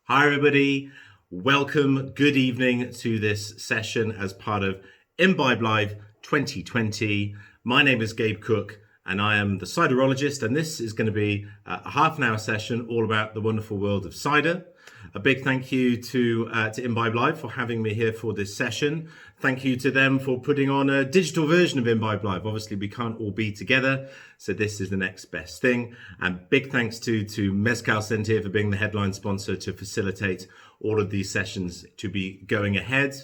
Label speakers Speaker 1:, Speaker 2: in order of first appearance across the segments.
Speaker 1: Hi, everybody. Welcome. Good evening to this session as part of Imbibe Live 2020. My name is Gabe Cook, and I am the Ciderologist, and this is going to be a half an hour session all about the wonderful world of cider. A big thank you to Imbibe Live for having me here for this session. Thank you to them for putting on a digital version of Imbibe Live. Obviously, we can't all be together, so this is the next best thing. And big thanks to Mezcal Sentir for being the headline sponsor to facilitate all of these sessions to be going ahead.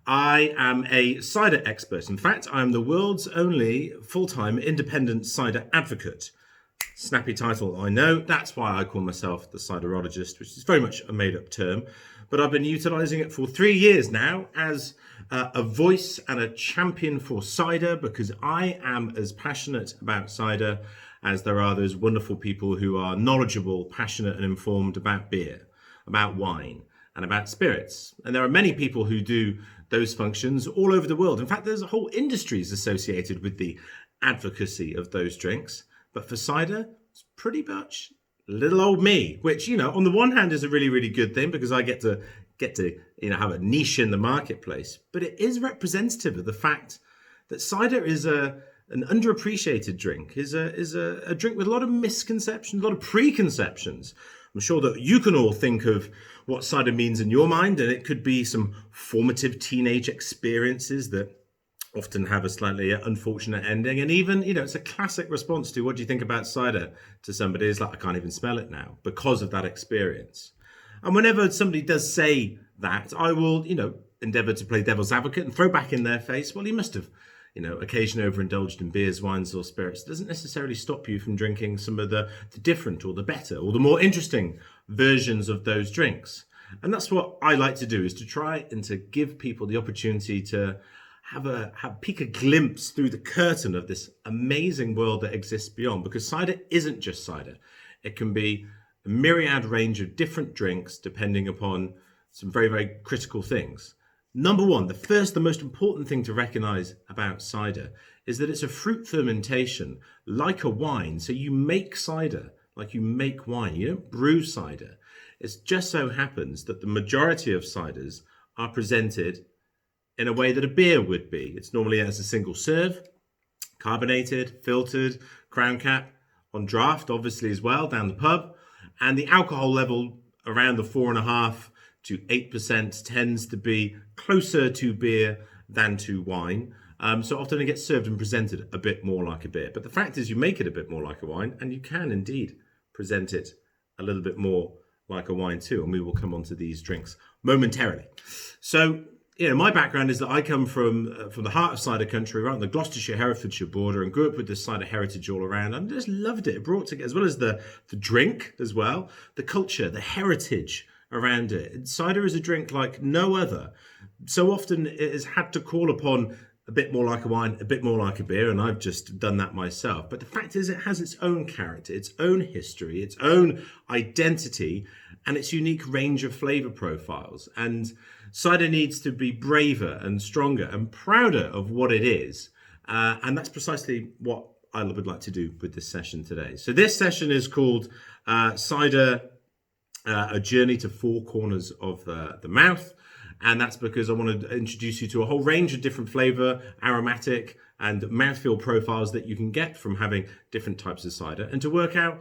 Speaker 1: I am a cider expert. In fact, I am the world's only full-time independent cider advocate. Snappy title, I know. That's why I call myself the Ciderologist, which is very much a made-up term. But I've been utilising it for 3 years now as a voice and a champion for cider, because I am as passionate about cider as there are those wonderful people who are knowledgeable, passionate and informed about beer, about wine and about spirits. And there are many people who do those functions all over the world. In fact, there's a whole industries associated with the advocacy of those drinks. But for cider, it's pretty much little old me, which, on the one hand is a really, really good thing because I get to have a niche in the marketplace. But it is representative of the fact that cider is an underappreciated drink, is a drink with a lot of misconceptions, a lot of preconceptions. I'm sure that you can all think of what cider means in your mind, and it could be some formative teenage experiences that often have a slightly unfortunate ending. And even, it's a classic response to what do you think about cider to somebody is like, I can't even smell it now because of that experience. And whenever somebody does say that, I will, endeavour to play devil's advocate and throw back in their face, well, you must have, occasionally overindulged in beers, wines or spirits. It doesn't necessarily stop you from drinking some of the different or the better or the more interesting versions of those drinks. And that's what I like to do, is to try and to give people the opportunity to peek a glimpse through the curtain of this amazing world that exists beyond, because cider isn't just cider. It can be a myriad range of different drinks depending upon some very, very critical things. Number one, the most important thing to recognize about cider is that it's a fruit fermentation like a wine. So you make cider like you make wine. You don't brew cider. It just so happens that the majority of ciders are presented in a way that a beer would be. It's normally as a single serve, carbonated, filtered, crown cap, on draft, obviously, as well, down the pub. And the alcohol level around the 4.5% to 8% tends to be closer to beer than to wine. So often it gets served and presented a bit more like a beer. But the fact is, you make it a bit more like a wine, and you can indeed present it a little bit more like a wine too. And we will come on to these drinks momentarily. So, my background is that I come from the heart of cider country, right on the Gloucestershire, Herefordshire border, and grew up with the cider heritage all around. And just loved it. It brought together, as well as the drink as well, the culture, the heritage around it. And cider is a drink like no other. So often it has had to call upon a bit more like a wine, a bit more like a beer, and I've just done that myself. But the fact is, it has its own character, its own history, its own identity, and its unique range of flavour profiles. And cider needs to be braver and stronger and prouder of what it is. And that's precisely what I would like to do with this session today. So this session is called Cider, A Journey to Four Corners of the Mouth. And that's because I want to introduce you to a whole range of different flavour, aromatic and mouthfeel profiles that you can get from having different types of cider, and to work out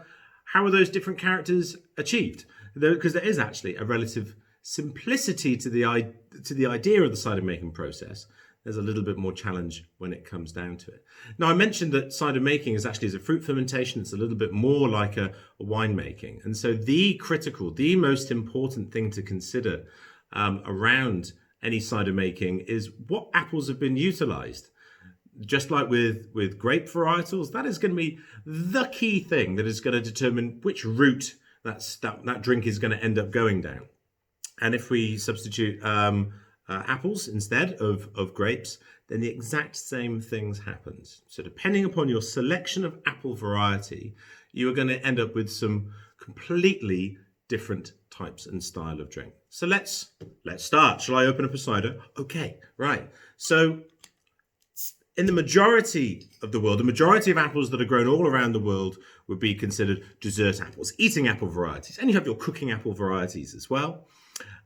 Speaker 1: how are those different characters achieved. Because there is actually a relative simplicity to the idea of the cider making process. There's a little bit more challenge when it comes down to it. Now, I mentioned that cider making is actually a fruit fermentation. It's a little bit more like a wine making. And so the most important thing to consider around any cider making is what apples have been utilized. Just like with grape varietals, that is going to be the key thing that is going to determine which route that drink is going to end up going down. And if we substitute apples instead of grapes, then the exact same things happens. So depending upon your selection of apple variety, you are going to end up with some completely different types and style of drink. So let's start. Shall I open up a cider? Okay, right. So in the majority of the world, the majority of apples that are grown all around the world would be considered dessert apples, eating apple varieties. And you have your cooking apple varieties as well.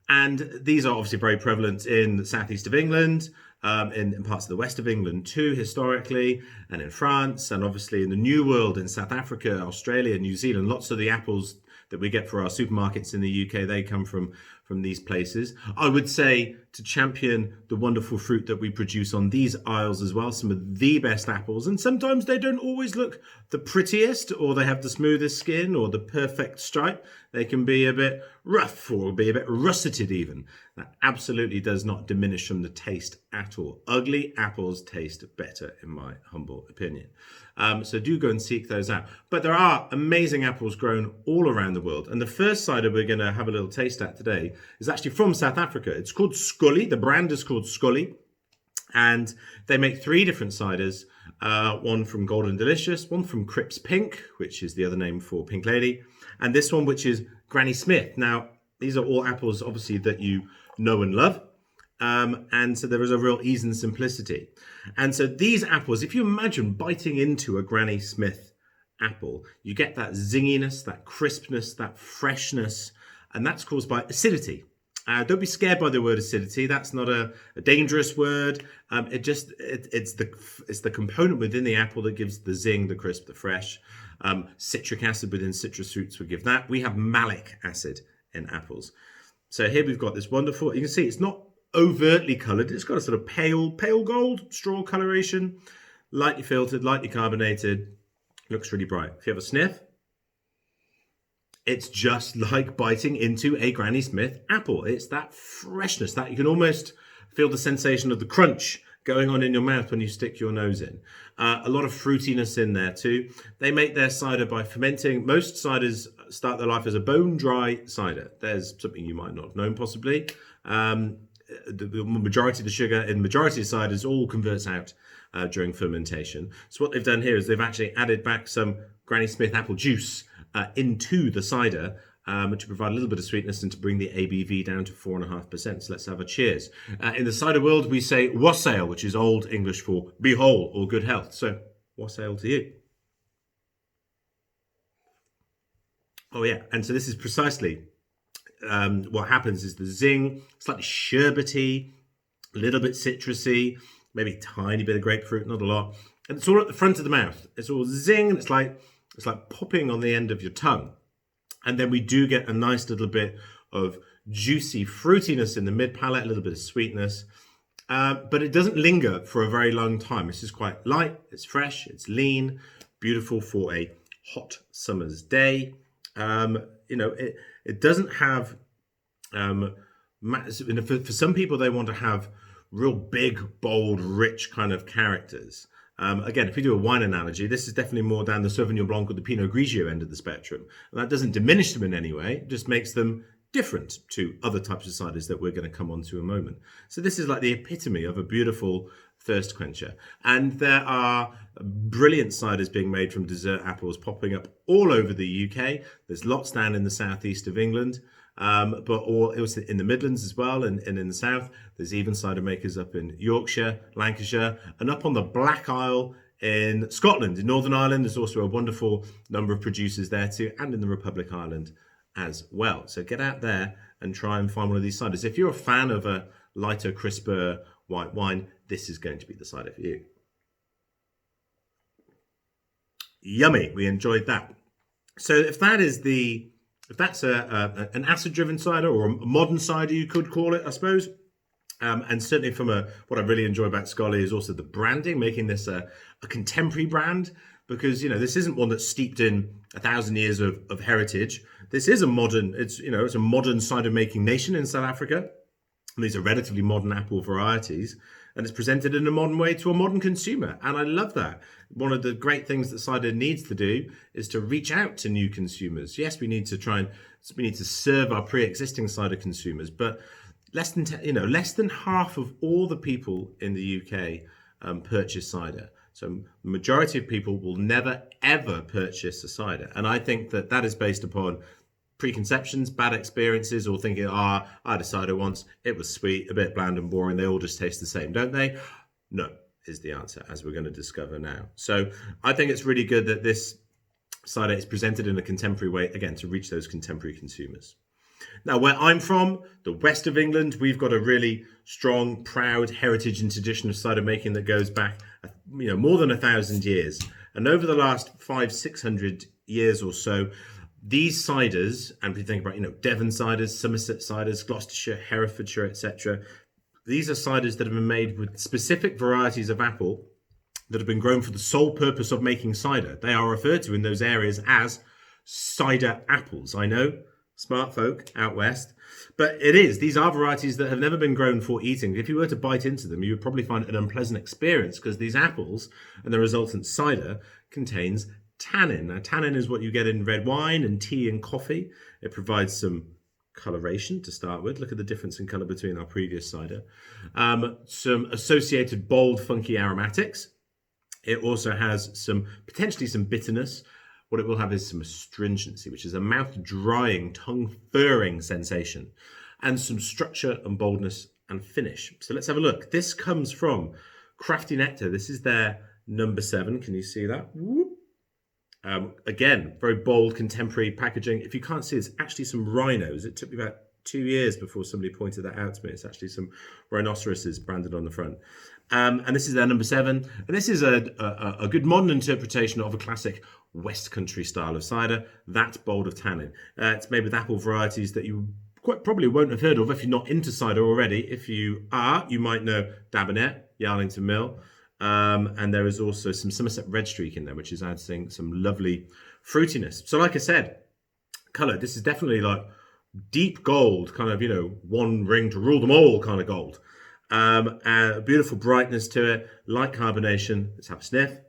Speaker 1: And these are obviously very prevalent in the southeast of England, in parts of the west of England too, historically, and in France, and obviously in the New World, in South Africa, Australia, New Zealand. Lots of the apples that we get for our supermarkets in the UK, they come from these places. I would say to champion the wonderful fruit that we produce on these isles as well, some of the best apples. And sometimes they don't always look the prettiest, or they have the smoothest skin or the perfect stripe. They can be a bit rough or be a bit russeted even. That absolutely does not diminish from the taste at all. Ugly apples taste better, in my humble opinion. So do go and seek those out. But there are amazing apples grown all around the world. And the first cider we're going to have a little taste at today is actually from South Africa. It's called Scully. The brand is called Scully. And they make 3 different ciders. One from Golden Delicious, one from Crips Pink, which is the other name for Pink Lady, and this one, which is Granny Smith. Now, these are all apples, obviously, that you know and love. And so there is a real ease and simplicity. And so these apples, if you imagine biting into a Granny Smith apple, you get that zinginess, that crispness, that freshness, and that's caused by acidity. Don't be scared by the word acidity. That's not a dangerous word. It's the component within the apple that gives the zing, the crisp, the fresh. Citric acid within citrus fruits will give that. We have malic acid in apples. So here we've got this wonderful, you can see it's not overtly coloured. It's got a sort of pale gold straw coloration, lightly filtered, lightly carbonated. Looks really bright. If you have a sniff, it's just like biting into a Granny Smith apple. It's that freshness, that you can almost feel the sensation of the crunch going on in your mouth when you stick your nose in. A lot of fruitiness in there too. They make their cider by fermenting. Most ciders start their life as a bone-dry cider. There's something you might not have known possibly. The majority of the sugar in the majority of ciders all converts out during fermentation. So what they've done here is they've actually added back some Granny Smith apple juice into the cider to provide a little bit of sweetness and to bring the ABV down to 4.5%. So let's have a cheers. In the cider world, we say wassail, which is Old English for be whole or good health. So wassail to you. Oh yeah, and so this is precisely what happens is the zing, slightly sherbety, a little bit citrusy, maybe a tiny bit of grapefruit, not a lot. And it's all at the front of the mouth. It's all zing, and it's like popping on the end of your tongue. And then we do get a nice little bit of juicy fruitiness in the mid palate, a little bit of sweetness. But it doesn't linger for a very long time. It's just quite light, it's fresh, it's lean, beautiful for a hot summer's day. It doesn't have, for some people, they want to have real big, bold, rich kind of characters. Again, if we do a wine analogy, this is definitely more down the Sauvignon Blanc or the Pinot Grigio end of the spectrum. And that doesn't diminish them in any way, it just makes them different to other types of ciders that we're going to come on to in a moment. So this is like the epitome of a beautiful thirst quencher. And there are brilliant ciders being made from dessert apples popping up all over the UK. There's lots down in the southeast of England. But it was in the Midlands as well, and in the south. There's even cider makers up in Yorkshire, Lancashire, and up on the Black Isle in Scotland. In Northern Ireland, there's also a wonderful number of producers there too, and in the Republic Island as well. So get out there and try and find one of these ciders. If you're a fan of a lighter, crisper white wine, this is going to be the cider for you. Yummy, we enjoyed that. So if that's an acid-driven cider, or a modern cider, you could call it, I suppose. And certainly what I really enjoy about Scully is also the branding, making this a contemporary brand, because, this isn't one that's steeped in 1,000 years of heritage. This is it's a modern cider-making nation in South Africa. And these are relatively modern apple varieties, and it's presented in a modern way to a modern consumer. And I love that. One of the great things that cider needs to do is to reach out to new consumers. Yes, we need to serve our pre-existing cider consumers, but less than half of all the people in the UK purchase cider. So the majority of people will never, ever purchase a cider. And I think that is based upon preconceptions, bad experiences, or thinking, I had a cider once, it was sweet, a bit bland and boring, they all just taste the same, don't they? No, is the answer, as we're going to discover now. So I think it's really good that this cider is presented in a contemporary way, again, to reach those contemporary consumers. Now, where I'm from, the west of England, we've got a really strong, proud heritage and tradition of cider making that goes back, more than 1,000 years. And over the last 500-600 years or so, these ciders, and if you think about, Devon ciders, Somerset ciders, Gloucestershire, Herefordshire, etc., these are ciders that have been made with specific varieties of apple that have been grown for the sole purpose of making cider. They are referred to in those areas as cider apples. I know, smart folk out west, but these are varieties that have never been grown for eating. If you were to bite into them, you would probably find an unpleasant experience because these apples and the resultant cider contains tannin. Now, tannin is what you get in red wine and tea and coffee. It provides some coloration to start with. Look at the difference in color between our previous cider. Some associated bold, funky aromatics. It also has potentially some bitterness. What it will have is some astringency, which is a mouth-drying, tongue-furring sensation, and some structure and boldness and finish. So let's have a look. This comes from Crafty Nectar. This is their number 7. Can you see that? Again, very bold, contemporary packaging. If you can't see, it's actually some rhinos. It took me about 2 years before somebody pointed that out to me. It's actually some rhinoceroses branded on the front. And this is their number 7. And this is a good modern interpretation of a classic West Country style of cider, that bold of tannin. It's made with apple varieties that you quite probably won't have heard of if you're not into cider already. If you are, you might know Dabinet, Yarlington Mill. And there is also some Somerset Red Streak in there, which is adding some lovely fruitiness. So like I said, colour, this is definitely like deep gold, kind of, one ring to rule them all kind of gold. A beautiful brightness to it, light carbonation. Let's have a sniff.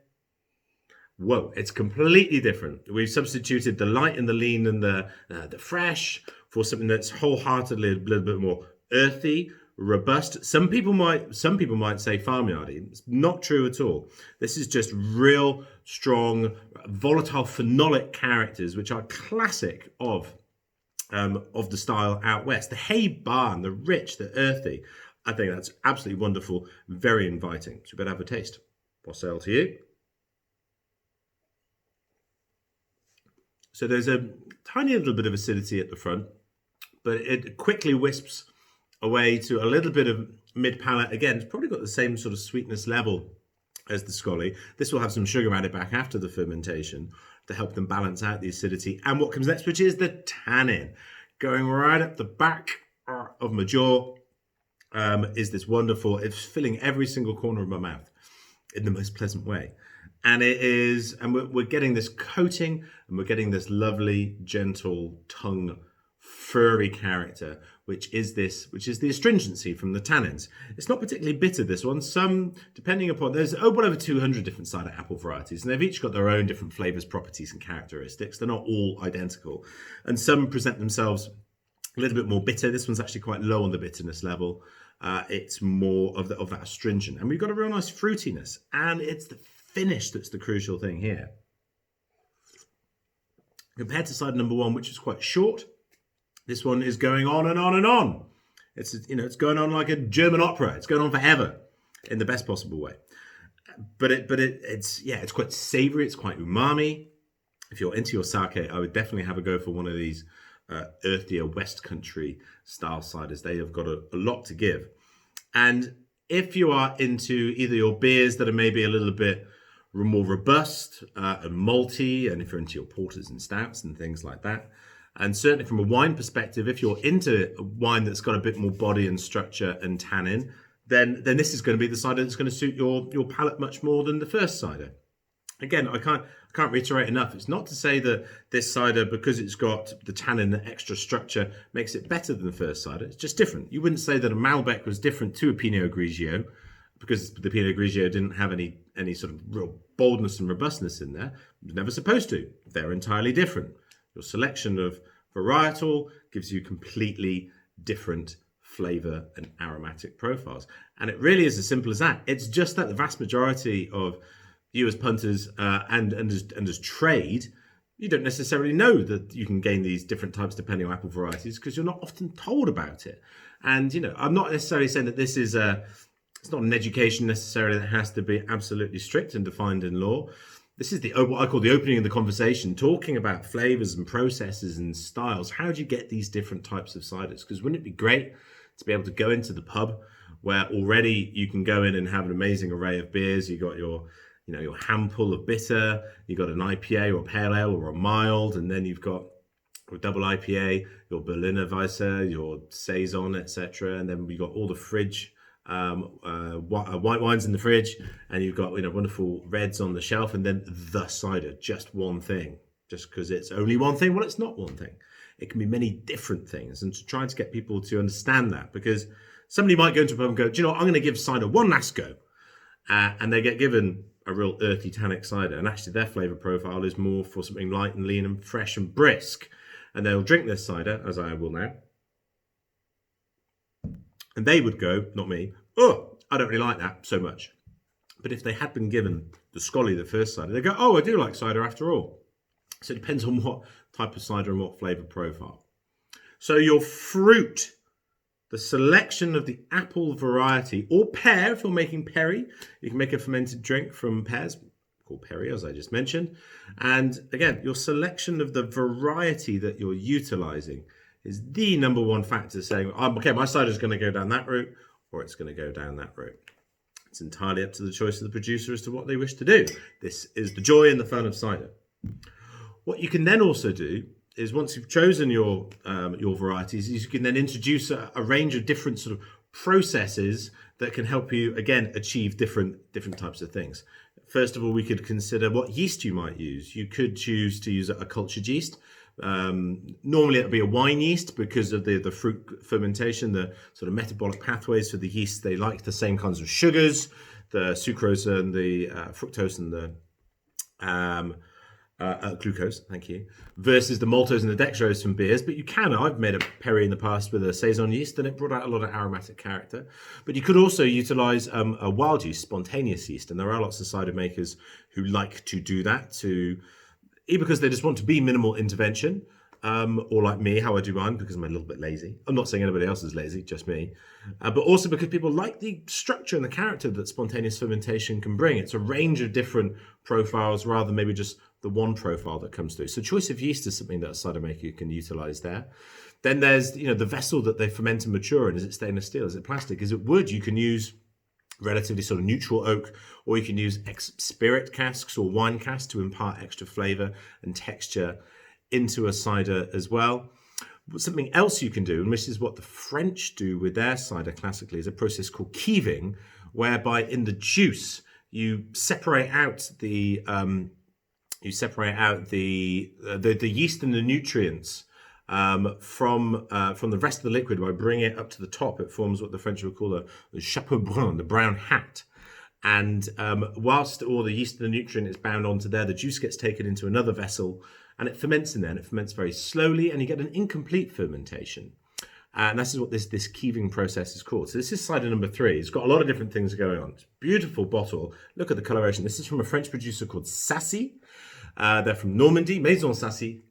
Speaker 1: Whoa, it's completely different. We've substituted the light and the lean and the fresh for something that's wholeheartedly a little bit more earthy, robust. Some people might say farmyardy. It's not true at all. This is just real strong, volatile phenolic characters, which are classic of the style out west. The hay barn, the rich, the earthy. I think that's absolutely wonderful, very inviting. So we better have a taste. What's sale to you? So there's a tiny little bit of acidity at the front, but it quickly wisps away to a little bit of mid-palate. Again, it's probably got the same sort of sweetness level as the Scully. This will have some sugar added back after the fermentation to help them balance out the acidity. And what comes next, which is the tannin, going right up the back of my jaw, is this wonderful, it's filling every single corner of my mouth in the most pleasant way. And we're getting this coating, and we're getting this lovely, gentle tongue, furry character, which is the astringency from the tannins. It's not particularly bitter, this one. Some, depending upon, there's well over 200 different cider apple varieties, and they've each got their own different flavours, properties, and characteristics. They're not all identical, and some present themselves a little bit more bitter. This one's actually quite low on the bitterness level. It's more of that astringent, and we've got a real nice fruitiness, and it's the finish that's the crucial thing here. Compared to cider number 1, which is quite short, this one is going on and on and on. It's going on like a German opera. It's going on forever, in the best possible way. But it's quite savoury. It's quite umami. If you're into your sake, I would definitely have a go for one of these earthier West Country style ciders. They have got a lot to give. And if you are into either your beers that are maybe a little bit more robust and malty, and if you're into your porters and stouts and things like that, and certainly from a wine perspective, if you're into a wine that's got a bit more body and structure and tannin, then this is going to be the cider that's going to suit your palate much more than the first cider. Again, I can't reiterate enough. It's not to say that this cider, because it's got the tannin and extra structure, makes it better than the first cider. It's just different. You wouldn't say that a Malbec was different to a Pinot Grigio, because the Pinot Grigio didn't have any sort of real boldness and robustness in there. It was never supposed to. They're entirely different. Your selection of varietal gives you completely different flavour and aromatic profiles. And it really is as simple as that. It's just that the vast majority of you as punters and as trade, you don't necessarily know that you can gain these different types depending on apple varieties, because you're not often told about it. And, I'm not necessarily saying that this is It's not an education necessarily that has to be absolutely strict and defined in law. This is what I call the opening of the conversation, talking about flavors and processes and styles. How do you get these different types of ciders? Because wouldn't it be great to be able to go into the pub where already you can go in and have an amazing array of beers. You got your handful of bitter, you got an IPA or a pale ale or a mild, and then you've got a double IPA, your Berliner Weisse, your Saison, etc. And then we got all the fridge white wines in the fridge, and you've got wonderful reds on the shelf, and then the cider, just one thing. Just because it's only one thing, well, it's not one thing. It can be many different things, and to try to get people to understand that, because somebody might go into a pub and go, do you know what, I'm going to give cider one last go, and they get given a real earthy tannic cider, and actually their flavour profile is more for something light and lean and fresh and brisk, and they'll drink this cider, as I will now, and they would go, not me, oh, I don't really like that so much. But if they had been given the Scully, the first cider, they go, oh, I do like cider after all. So it depends on what type of cider and what flavour profile. So your fruit, the selection of the apple variety, or pear, if you're making perry, you can make a fermented drink from pears, called perry, as I just mentioned. And again, your selection of the variety that you're utilising is the number one factor, saying, okay, my cider is going to go down that route, or it's going to go down that route. It's entirely up to the choice of the producer as to what they wish to do. This is the joy and the fun of cider. What you can then also do is, once you've chosen your varieties, is you can then introduce a range of different sort of processes that can help you, again, achieve different types of things. First of all, we could consider what yeast you might use. You could choose to use a cultured yeast. Normally it would be a wine yeast because of the fruit fermentation, the sort of metabolic pathways for the yeast. They like the same kinds of sugars, the sucrose and the fructose and the glucose, thank you, versus the maltose and the dextrose from beers. But you can, I've made a perry in the past with a Saison yeast, and it brought out a lot of aromatic character. But you could also utilize a wild yeast, spontaneous yeast, and there are lots of cider makers who like to do that, either because they just want to be minimal intervention, or like me, how I do mine, because I'm a little bit lazy. I'm not saying anybody else is lazy, just me. But also because people like the structure and the character that spontaneous fermentation can bring. It's a range of different profiles rather than maybe just the one profile that comes through. So choice of yeast is something that a cider maker can utilize there. Then there's the vessel that they ferment and mature in. Is it stainless steel? Is it plastic? Is it wood? You can use relatively sort of neutral oak, or you can use spirit casks or wine casks to impart extra flavour and texture into a cider as well. But something else you can do, and this is what the French do with their cider classically, is a process called keeving, whereby in the juice you separate out the yeast and the nutrients from the rest of the liquid. By bringing it up to the top, it forms what the French would call a chapeau brun, the brown hat. And whilst all the yeast and the nutrient is bound onto there, the juice gets taken into another vessel and it ferments in there, and it ferments very slowly, and you get an incomplete fermentation. And this is what this keeving process is called. So this is cider number 3. It's got a lot of different things going on. It's a beautiful bottle. Look at the coloration. This is from a French producer called Sassy. They're from Normandy, Maison Sassy.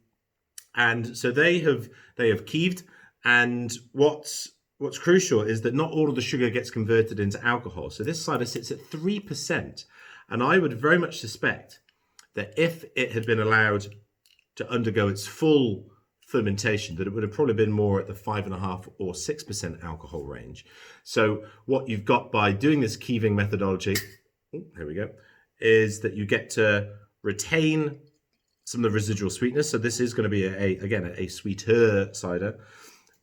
Speaker 1: And so they have keeved, and what's crucial is that not all of the sugar gets converted into alcohol. So this cider sits at 3%. And I would very much suspect that if it had been allowed to undergo its full fermentation, that it would have probably been more at the 5.5 or 6% alcohol range. So what you've got by doing this keeving methodology, here we go, is that you get to retain some of the residual sweetness. So this is going to be a sweeter cider,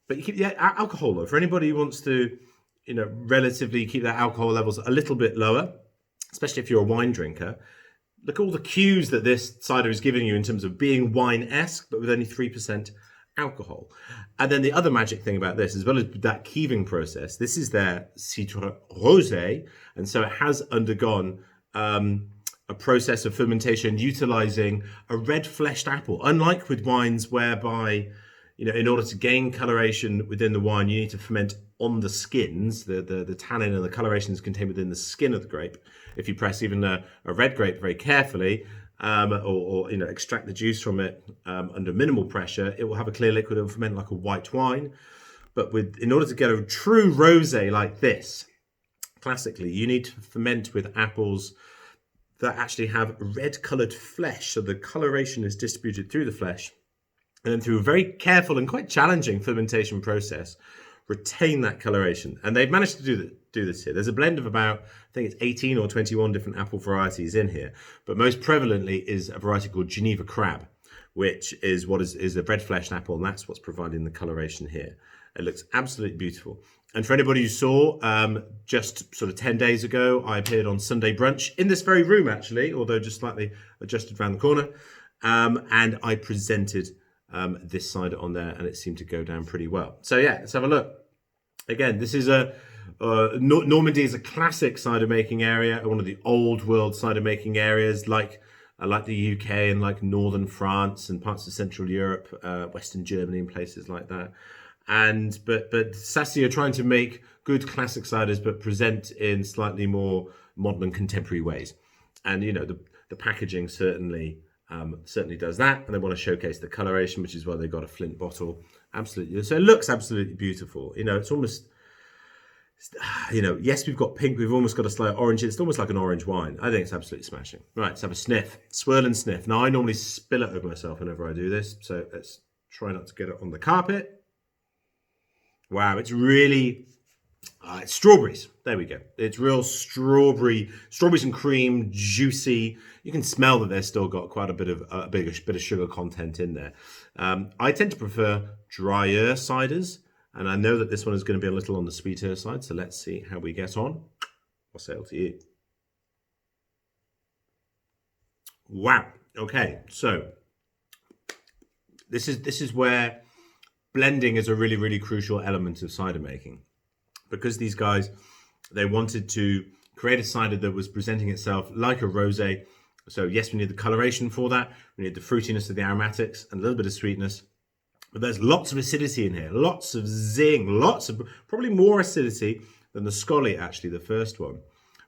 Speaker 1: but you keep the alcohol low. For anybody who wants to, relatively keep their alcohol levels a little bit lower, especially if you're a wine drinker, look at all the cues that this cider is giving you in terms of being wine-esque, but with only 3% alcohol. And then the other magic thing about this, as well as that keeving process, this is their Cider Rosé, and so it has undergone a process of fermentation utilizing a red-fleshed apple. Unlike with wines whereby, in order to gain coloration within the wine, you need to ferment on the skins. The tannin and the coloration is contained within the skin of the grape. If you press even a red grape very carefully, or extract the juice from it under minimal pressure, it will have a clear liquid and ferment like a white wine. But in order to get a true rosé like this, classically, you need to ferment with apples that actually have red coloured flesh. So the coloration is distributed through the flesh, and then through a very careful and quite challenging fermentation process, retain that coloration. And they've managed to do this here. There's a blend of about, I think it's 18 or 21 different apple varieties in here, but most prevalently is a variety called Geneva Crab, which is what is a red fleshed apple, and that's what's providing the coloration here. It looks absolutely beautiful. And for anybody who saw, just sort of 10 days ago, I appeared on Sunday Brunch in this very room, actually, although just slightly adjusted around the corner. And I presented this cider on there, and it seemed to go down pretty well. So yeah, let's have a look. Again, this is Normandy is a classic cider making area, one of the old world cider making areas, like the UK and like northern France and parts of Central Europe, Western Germany and places like that. But Sassy are trying to make good classic ciders, but present in slightly more modern and contemporary ways. And you know, the packaging certainly does that, and they want to showcase the coloration, which is why they got a flint bottle. Absolutely, so it looks absolutely beautiful. You know, it's almost, you know, yes, we've got pink, we've almost got a slight orange. It's almost like an orange wine. I think it's absolutely smashing. Right, let's have a sniff, swirl and sniff. Now I normally spill it over myself whenever I do this, so let's try not to get it on the carpet. Wow, it's really, it's strawberries. There we go. It's real strawberries and cream, juicy. You can smell that they've still got quite a bit of sugar content in there. I tend to prefer drier ciders, and I know that this one is going to be a little on the sweeter side. So let's see how we get on. I'll say it to you. Wow. Okay, so this is where blending is a really, really crucial element of cider making, because these guys, they wanted to create a cider that was presenting itself like a rosé. So yes, we need the coloration for that. We need the fruitiness of the aromatics and a little bit of sweetness. But there's lots of acidity in here, lots of zing, lots of, probably more acidity than the Scully, actually, the first one.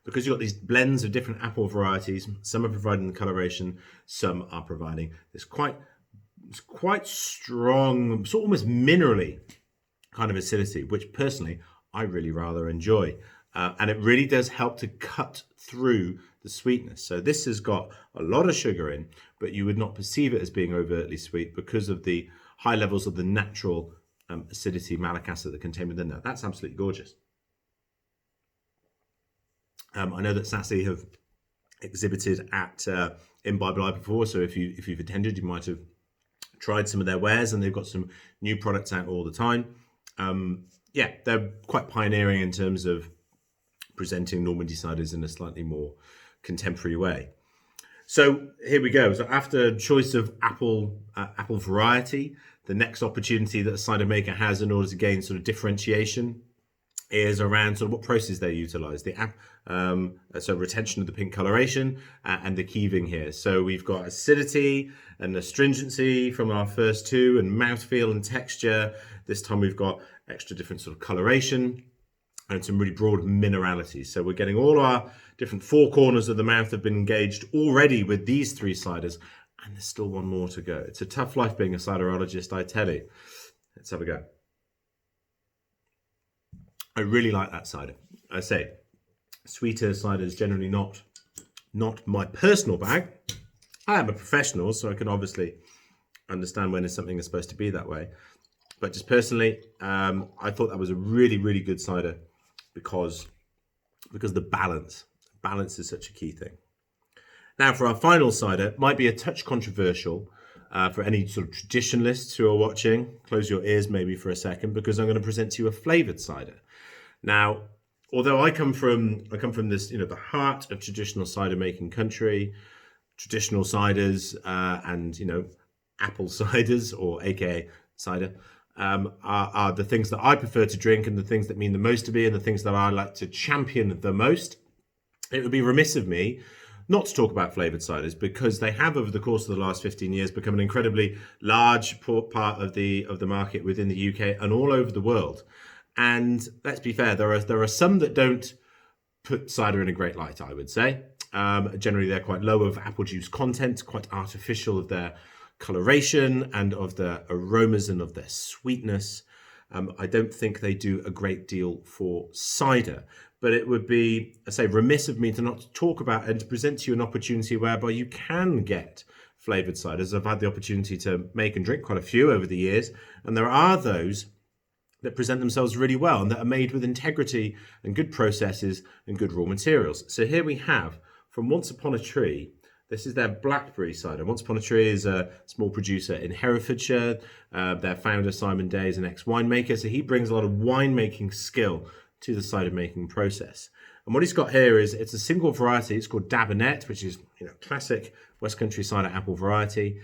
Speaker 1: Because you've got these blends of different apple varieties. Some are providing the coloration, some are providing this quite strong, sort of almost minerally kind of acidity, which personally I really rather enjoy. And it really does help to cut through the sweetness. So this has got a lot of sugar in, but you would not perceive it as being overtly sweet because of the high levels of the natural acidity, malic acid that contained within that. That's absolutely gorgeous. I know that Sassy have exhibited at Imbibe Live before, so if you've attended, you might have tried some of their wares, and they've got some new products out all the time. Yeah, they're quite pioneering in terms of presenting Normandy ciders in a slightly more contemporary way. So here we go. So after choice of apple variety, the next opportunity that a cider maker has in order to gain sort of differentiation is around sort of what process they utilize. So retention of the pink coloration and the keeving here. So we've got acidity and astringency from our first two, and mouthfeel and texture. This time we've got extra different sort of coloration and some really broad minerality. So we're getting all our different four corners of the mouth have been engaged already with these three ciders, and there's still one more to go. It's a tough life being a ciderologist, I tell you. Let's have a go. I really like that cider. I say, sweeter cider is generally not my personal bag. I am a professional, so I can obviously understand when something is supposed to be that way. But just personally, I thought that was a really, really good cider because the balance is such a key thing. Now, for our final cider, it might be a touch controversial for any sort of traditionalists who are watching. Close your ears maybe for a second, because I'm going to present to you a flavoured cider. Now, although I come from this, you know, the heart of traditional cider making country, traditional ciders and, you know, apple ciders, or AKA cider, are the things that I prefer to drink and the things that mean the most to me and the things that I like to champion the most. It would be remiss of me not to talk about flavoured ciders, because they have, over the course of the last 15 years, become an incredibly large part of the market within the UK and all over the world. And let's be fair, there are some that don't put cider in a great light, I would say. Generally, they're quite low of apple juice content, quite artificial of their coloration and of their aromas and of their sweetness. I don't think they do a great deal for cider. but it would be, I say, remiss of me to not talk about and to present to you an opportunity whereby you can get flavoured ciders. I've had the opportunity to make and drink quite a few over the years, and there are those that present themselves really well and that are made with integrity and good processes and good raw materials. So here we have from Once Upon a Tree. This is their blackberry cider. Once Upon a Tree is a small producer in Herefordshire. Their founder, Simon Day, is an ex-winemaker, so he brings a lot of winemaking skill to the cider making process. And what he's got here is, it's a single variety. It's called Dabinet, which is, classic West Country cider apple variety.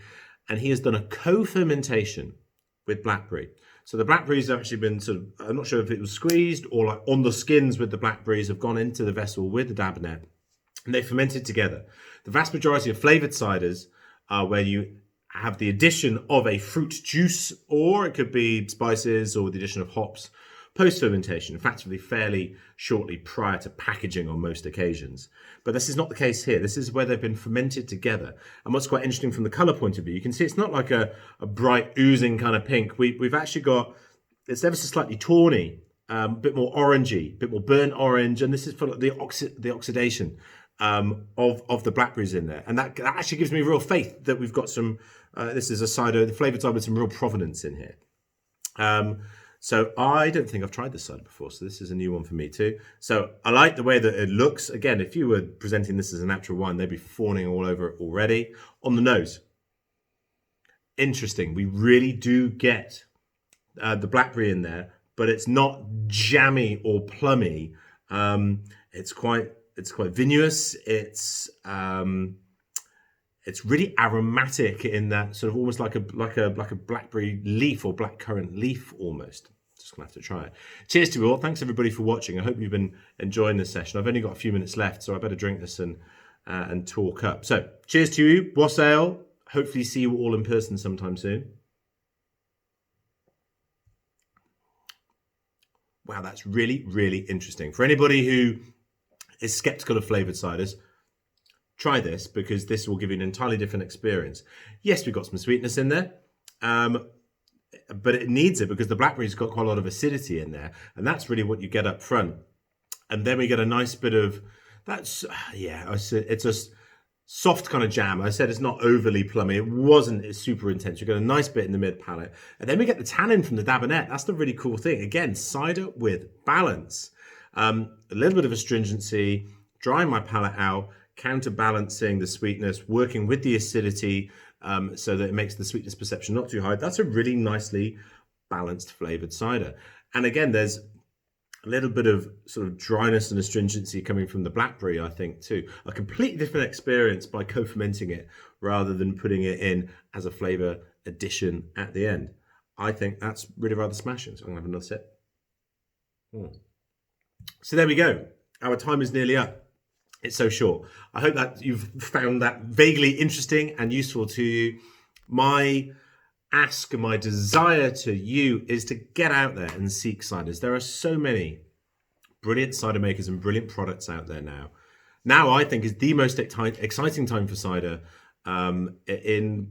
Speaker 1: And he has done a co-fermentation with blackberry. So the blackberries have actually been sort of, I'm not sure if it was squeezed or like on the skins with the blackberries have gone into the vessel with the Dabinet, and they fermented together. The vast majority of flavoured ciders are where you have the addition of a fruit juice, or it could be spices or the addition of hops post-fermentation, effectively fairly shortly prior to packaging on most occasions. But this is not the case here. This is where they've been fermented together. And what's quite interesting from the colour point of view, you can see it's not like a bright oozing kind of pink. We've actually got, it's ever so slightly tawny, a bit more orangey, a bit more burnt orange, and this is for the oxidation of the blackberries in there. And that actually gives me real faith that we've got some, this is a cider, the flavoured cider with some real provenance in here. So I don't think I've tried this cider before, so this is a new one for me too. So I like the way that it looks. Again, if you were presenting this as a natural wine, they'd be fawning all over it already. On the nose, interesting. We really do get the blackberry in there, but it's not jammy or plummy. It's quite vinous. It's really aromatic in that sort of almost like a blackberry leaf or blackcurrant leaf almost. Just gonna have to try it. Cheers to you all. Thanks everybody for watching. I hope you've been enjoying this session. I've only got a few minutes left, so I better drink this and talk up. So cheers to you. Wassail. Hopefully see you all in person sometime soon. Wow, that's really, really interesting. For anybody who is skeptical of flavoured ciders, try this, because this will give you an entirely different experience. Yes, we've got some sweetness in there, but it needs it because the blackberry's got quite a lot of acidity in there, and that's really what you get up front. And then we get a nice bit of, it's a soft kind of jam. I said it's not overly plummy. It's super intense. You get a nice bit in the mid palate, and then we get the tannin from the Dabinet. That's the really cool thing. Again, cider with balance, a little bit of astringency, drying my palate out, counterbalancing the sweetness, working with the acidity so that it makes the sweetness perception not too high. That's a really nicely balanced flavoured cider. And again, there's a little bit of sort of dryness and astringency coming from the blackberry, I think, too. A completely different experience by co-fermenting it rather than putting it in as a flavour addition at the end. I think that's really rather smashing. So I'm going to have another sip. So there we go. Our time is nearly up. It's so short. I hope that you've found that vaguely interesting and useful to you. My ask and my desire to you is to get out there and seek ciders. There are so many brilliant cider makers and brilliant products out there now. Now I think is the most exciting time for cider maybe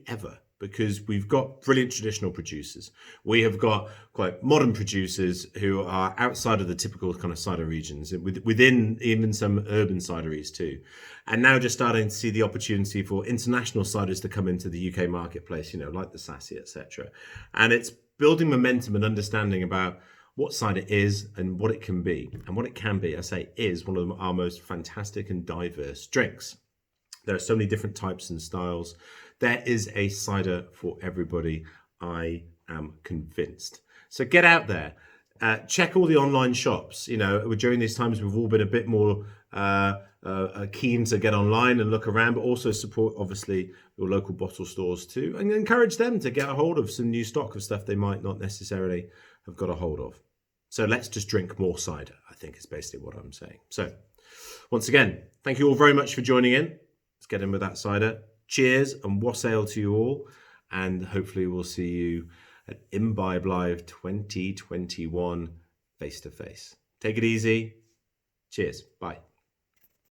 Speaker 1: ever. Because we've got brilliant traditional producers. We have got quite modern producers who are outside of the typical kind of cider regions, within even some urban cideries too. And now just starting to see the opportunity for international ciders to come into the UK marketplace, like the Sassy, etc. And it's building momentum and understanding about what cider is and what it can be. And what it can be, I say, is one of our most fantastic and diverse drinks. There are so many different types and styles. There is a cider for everybody, I am convinced. So get out there, check all the online shops. During these times, we've all been a bit more keen to get online and look around, but also support, obviously, your local bottle stores too, and encourage them to get a hold of some new stock of stuff they might not necessarily have got a hold of. So let's just drink more cider, I think is basically what I'm saying. So once again, thank you all very much for joining in. Let's get in with that cider. Cheers and wassail to you all, and hopefully we'll see you at Imbibe Live 2021 face to face. Take it easy. Cheers. Bye.